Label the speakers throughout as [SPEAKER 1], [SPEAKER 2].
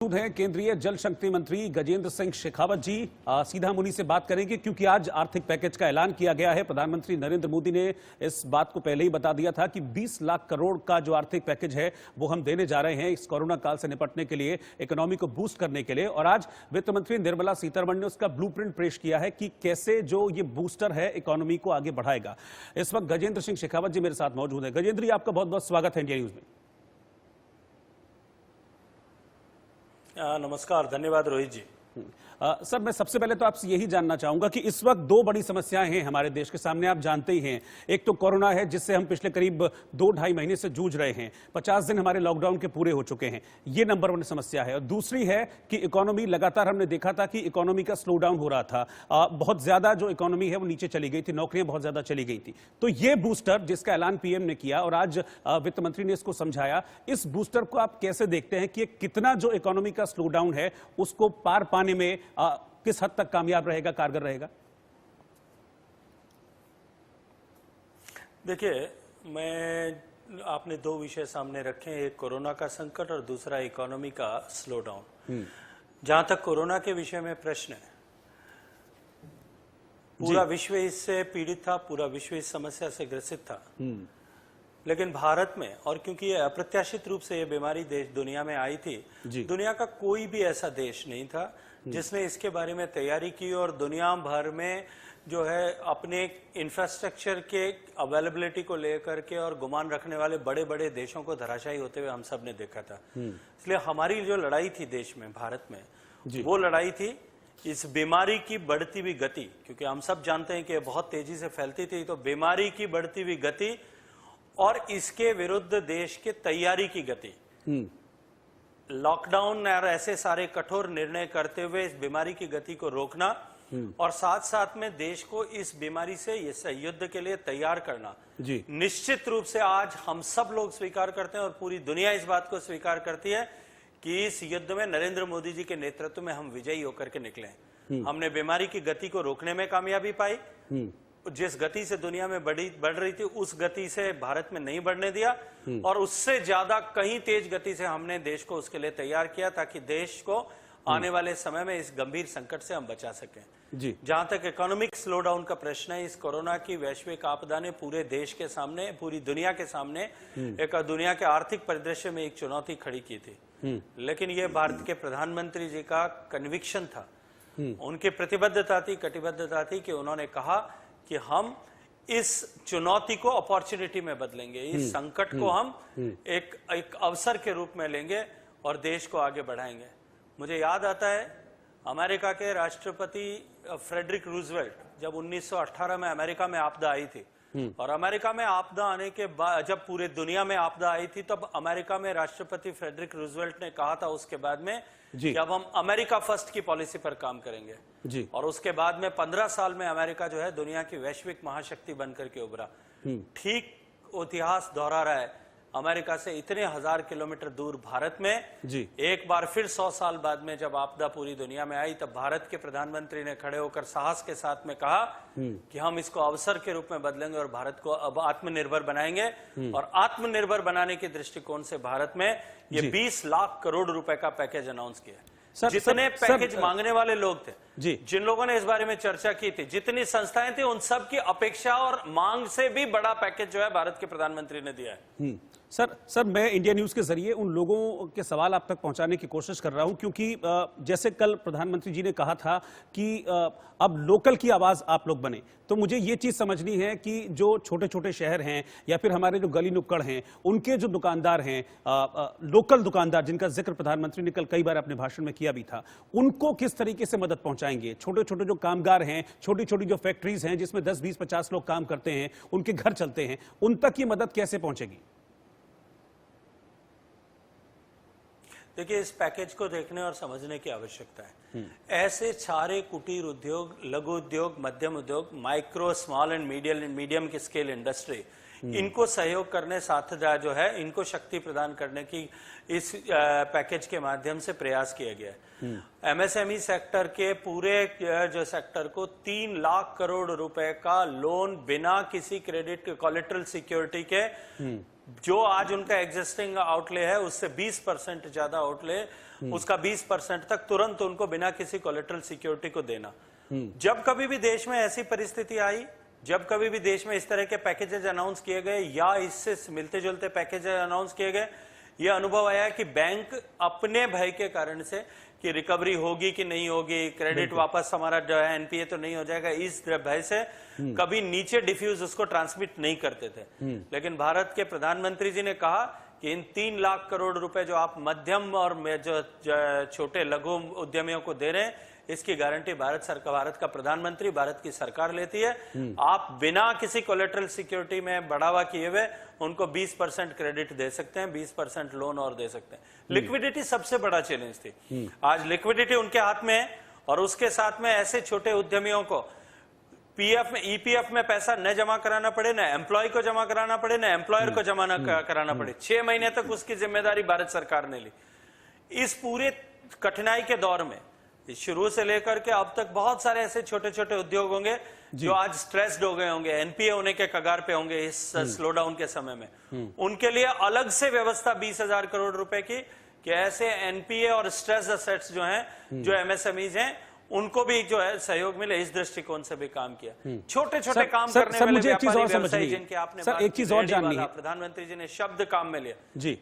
[SPEAKER 1] मौजूद हैं केंद्रीय जल शक्ति मंत्री गजेंद्र सिंह शेखावत जी। सीधा मुनि से बात करेंगे क्योंकि आज आर्थिक पैकेज का ऐलान किया गया है। प्रधानमंत्री नरेंद्र मोदी ने इस बात को पहले ही बता दिया था कि 20 लाख करोड़ का जो आर्थिक पैकेज है वो हम देने जा रहे हैं इस कोरोना काल से निपटने के लिए, इकोनॉमी को बूस्ट करने के लिए। और आज वित्त मंत्री निर्मला सीतारमण ने उसका ब्लूप्रिंट पेश किया है कि कैसे जो ये बूस्टर है इकोनॉमी को आगे बढ़ाएगा। इस वक्त गजेंद्र सिंह शेखावत जी मेरे साथ मौजूद है। गजेंद्र जी, आपका बहुत बहुत स्वागत है इंडिया न्यूज में।
[SPEAKER 2] नमस्कार, धन्यवाद रोहित जी।
[SPEAKER 1] सर, मैं सबसे पहले तो आपसे यही जानना चाहूंगा कि इस वक्त दो बड़ी समस्याएं हैं हमारे देश के सामने, आप जानते ही हैं। एक तो कोरोना है जिससे हम पिछले करीब 2-2.5 महीने से जूझ रहे हैं। 50 दिन हमारे लॉकडाउन के पूरे हो चुके हैं, ये नंबर 1 समस्या है। और दूसरी है कि इकोनॉमी, लगातार हमने देखा था कि इकोनॉमी का स्लो डाउन हो रहा था। बहुत ज्यादा जो इकोनॉमी है वो नीचे चली गई थी, नौकरियां बहुत ज्यादा चली गई थी। तो ये बूस्टर जिसका ऐलान पीएम ने किया और आज वित्त मंत्री ने इसको समझाया, इस बूस्टर को आप कैसे देखते हैं कि कितना जो इकोनॉमी का स्लो डाउन है उसको पार पाने में किस हद तक कामयाब रहेगा, कारगर रहेगा?
[SPEAKER 2] देखिए, आपने दो विषय सामने रखे हैं, एक कोरोना का संकट और दूसरा इकोनॉमी का स्लो डाउन। जहां तक कोरोना के विषय में प्रश्न है, पूरा विश्व इससे पीड़ित था, पूरा विश्व इस समस्या से ग्रसित था। लेकिन भारत में, और क्योंकि ये अप्रत्याशित रूप से ये बीमारी दुनिया में आई थी, दुनिया का कोई भी ऐसा देश नहीं था जिसने इसके बारे में तैयारी की और दुनिया भर में जो है अपने इंफ्रास्ट्रक्चर के अवेलेबिलिटी को लेकर के और गुमान रखने वाले बड़े बड़े देशों को धराशायी होते हुए हम सब ने देखा था। इसलिए हमारी जो लड़ाई थी देश में, भारत में, वो लड़ाई थी इस बीमारी की बढ़ती हुई गति, क्योंकि हम सब जानते हैं कि बहुत तेजी से फैलती थी। तो बीमारी की बढ़ती हुई गति और इसके विरुद्ध देश की तैयारी की गति, लॉकडाउन और ऐसे सारे कठोर निर्णय करते हुए इस बीमारी की गति को रोकना और साथ साथ में देश को इस बीमारी से इस युद्ध के लिए तैयार करना, निश्चित रूप से आज हम सब लोग स्वीकार करते हैं और पूरी दुनिया इस बात को स्वीकार करती है कि इस युद्ध में नरेंद्र मोदी जी के नेतृत्व में हम विजयी होकर के निकले। हमने बीमारी की गति को रोकने में कामयाबी पाई। जिस गति से दुनिया में बढ़ रही थी उस गति से भारत में नहीं बढ़ने दिया और उससे ज्यादा कहीं तेज गति से हमने देश को उसके लिए तैयार किया ताकि देश को आने वाले समय में इस गंभीर संकट से हम बचा सकें। जहां तक इकोनॉमिक स्लो डाउन का प्रश्न है, इस कोरोना की वैश्विक आपदा ने पूरे देश के सामने, पूरी दुनिया के सामने एक दुनिया के आर्थिक परिदृश्य में एक चुनौती खड़ी की थी। लेकिन यह भारत के प्रधानमंत्री जी का कन्विक्शन था, उनकी प्रतिबद्धता थी, कटिबद्धता थी कि उन्होंने कहा कि हम इस चुनौती को अपॉर्चुनिटी में बदलेंगे, इस संकट को हम एक अवसर के रूप में लेंगे और देश को आगे बढ़ाएंगे। मुझे याद आता है अमेरिका के राष्ट्रपति फ्रेडरिक रूजवेल्ट, जब 1918 में अमेरिका में आपदा आई थी और अमेरिका में आपदा आने के बाद जब पूरे दुनिया में आपदा आई थी तब अमेरिका में राष्ट्रपति फ्रेडरिक रूजवेल्ट ने कहा था उसके बाद में कि अब हम अमेरिका फर्स्ट की पॉलिसी पर काम करेंगे। और उसके बाद में 15 साल में अमेरिका जो है दुनिया की वैश्विक महाशक्ति बनकर के उभरा। ठीक इतिहास दोहरा रहा है, अमेरिका से इतने 1000 किलोमीटर दूर भारत में एक बार फिर 100 साल बाद में जब आपदा पूरी दुनिया में आई तब भारत के प्रधानमंत्री ने खड़े होकर साहस के साथ में कहा कि हम इसको अवसर के रूप में बदलेंगे और भारत को अब आत्मनिर्भर बनाएंगे। और आत्मनिर्भर बनाने के दृष्टिकोण से भारत में ये 20 लाख करोड़ रुपए का पैकेज अनाउंस किया। जितने पैकेज मांगने वाले लोग थे, जिन लोगों ने इस बारे में चर्चा की थी, जितनी संस्थाएं थी, उन सब की अपेक्षा और मांग से भी बड़ा पैकेज जो है भारत के प्रधानमंत्री ने दिया है।
[SPEAKER 1] सर, मैं इंडिया न्यूज के जरिए उन लोगों के सवाल आप तक पहुंचाने की कोशिश कर रहा हूं क्योंकि जैसे कल प्रधानमंत्री जी ने कहा था कि अब लोकल की आवाज आप लोग बने, तो मुझे ये चीज समझनी है कि जो छोटे छोटे शहर हैं या फिर हमारे जो गली नुक्कड़ हैं, उनके जो दुकानदार हैं, लोकल दुकानदार जिनका जिक्र प्रधानमंत्री ने कल कई बार अपने भाषण में किया भी था, उनको किस तरीके से मदद पहुंचाएंगे? छोटे छोटे जो कामगार हैं, छोटी छोटी जो फैक्ट्रीज हैं जिसमें 10, 20, 50 लोग काम करते हैं, उनके घर चलते हैं, उन तक ये मदद कैसे पहुंचेगी?
[SPEAKER 2] देखिए, इस पैकेज को देखने और समझने की आवश्यकता है। ऐसे सारे कुटीर उद्योग, लघु उद्योग, मध्यम उद्योग, माइक्रो, स्मॉल एंड मीडियम की स्केल इंडस्ट्री, इनको सहयोग करने साथ जो है इनको शक्ति प्रदान करने की इस पैकेज के माध्यम से प्रयास किया गया है। एमएसएमई सेक्टर के पूरे जो सेक्टर को 3 लाख करोड़ रुपए का लोन बिना किसी क्रेडिट के कोलेटरल सिक्योरिटी के, जो आज उनका एग्जिस्टिंग आउटले है उससे 20% ज्यादा आउटले, उसका 20% तक तुरंत उनको बिना किसी कोलेटरल सिक्योरिटी को देना। जब कभी भी देश में ऐसी परिस्थिति आई, जब कभी भी देश में इस तरह के पैकेजेस अनाउंस किए गए या इससे मिलते जुलते पैकेजेस अनाउंस किए गए, यह अनुभव आया कि बैंक अपने भय के कारण से कि रिकवरी होगी कि नहीं होगी, क्रेडिट वापस हमारा जो है एनपीए तो नहीं हो जाएगा, इस भय से कभी नीचे डिफ्यूज उसको ट्रांसमिट नहीं करते थे। लेकिन भारत के प्रधानमंत्री जी ने कहा कि इन 3 लाख करोड़ रुपए जो आप मध्यम और जो छोटे लघु उद्यमियों को दे रहे हैं, इसकी गारंटी भारत का प्रधानमंत्री, भारत की सरकार लेती है। आप बिना किसी कोलेटरल सिक्योरिटी में बढ़ावा किए हुए उनको 20% क्रेडिट दे सकते हैं, 20% लोन और दे सकते हैं। लिक्विडिटी सबसे बड़ा चैलेंज थी। आज लिक्विडिटी उनके हाथ में है और उसके साथ में ऐसे छोटे उद्यमियों को पीएफ में, ईपीएफ में पैसा न जमा कराना पड़े, न एम्प्लॉय को जमा कराना पड़े, न एम्प्लॉयर को जमा कराना पड़े। 6 महीने तक उसकी जिम्मेदारी भारत सरकार ने ली। इस पूरे कठिनाई के दौर में शुरू से लेकर के अब तक बहुत सारे ऐसे छोटे छोटे उद्योग होंगे जो आज स्ट्रेस्ड हो गए होंगे, एनपीए होने के कगार पे होंगे इस स्लोडाउन के समय में। उनके लिए अलग से व्यवस्था 20,000 करोड़ रुपए की, कि ऐसे एनपीए और स्ट्रेस असेट्स जो हैं, जो एमएसएमईज हैं, उनको भी जो है सहयोग मिले, इस दृष्टिकोण से भी काम किया। छोटे छोटे काम करने वाले व्यापारी व्यवसायी जिनके आपने बात
[SPEAKER 1] एक चीज और जाननी है,
[SPEAKER 2] प्रधानमंत्री जी ने शब्द काम में लिया
[SPEAKER 1] जी।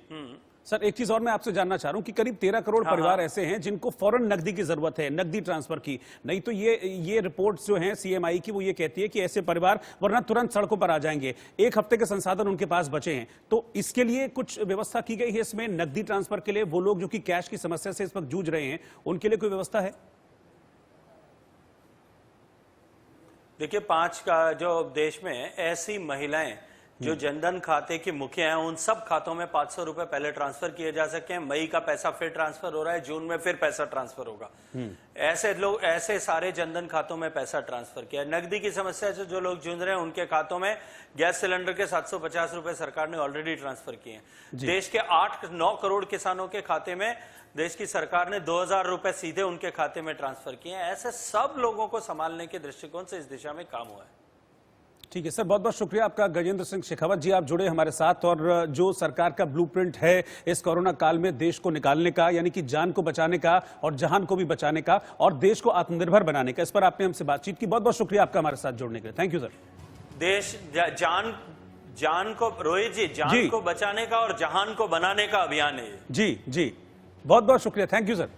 [SPEAKER 1] सर एक चीज और मैं आपसे जानना चाह रहा हूं कि करीब 13 करोड़ परिवार ऐसे हैं जिनको फौरन नकदी की जरूरत है, नकदी ट्रांसफर की। नहीं तो ये रिपोर्ट्स जो हैं सीएमआई की, वो ये कहती है कि ऐसे परिवार वरना तुरंत सड़कों पर आ जाएंगे। 1 हफ्ते के संसाधन उनके पास बचे हैं, तो इसके लिए कुछ व्यवस्था की गई है इसमें नकदी ट्रांसफर के लिए? वो लोग जो कि कैश की समस्या से इस वक्त जूझ रहे हैं, उनके लिए कोई व्यवस्था है?
[SPEAKER 2] देखिए, 5 का जो देश में ऐसी महिलाएं जो जनधन खाते की मुखिया हैं, उन सब खातों में 500 रुपए पहले ट्रांसफर किए जा सके हैं। मई का पैसा फिर ट्रांसफर हो रहा है, जून में फिर पैसा ट्रांसफर होगा। ऐसे लोग, ऐसे सारे जनधन खातों में पैसा ट्रांसफर किया। नकदी की समस्या से जो लोग जूझ रहे हैं, उनके खातों में गैस सिलेंडर के 750 रुपए सरकार ने ऑलरेडी ट्रांसफर किए हैं। देश के 8-9 करोड़ किसानों के खाते में देश की सरकार ने 2,000 रुपए सीधे उनके खाते में ट्रांसफर किए हैं। ऐसे सब लोगों को संभालने के दृष्टिकोण से इस दिशा में काम हुआ है।
[SPEAKER 1] ठीक है सर, बहुत बहुत शुक्रिया आपका। गजेंद्र सिंह शेखावत जी, आप जुड़े हमारे साथ, और जो सरकार का ब्लूप्रिंट है इस कोरोना काल में देश को निकालने का, यानी कि जान को बचाने का और जहान को भी बचाने का और देश को आत्मनिर्भर बनाने का, इस पर आपने हमसे बातचीत की। बहुत बहुत शुक्रिया आपका हमारे साथ जुड़ने के लिए। Thank you sir.
[SPEAKER 2] देश जान को, रोहित जी, जान को बचाने का और जहान को बनाने का अभियान है।
[SPEAKER 1] जी जी, बहुत बहुत शुक्रिया, थैंक यू सर।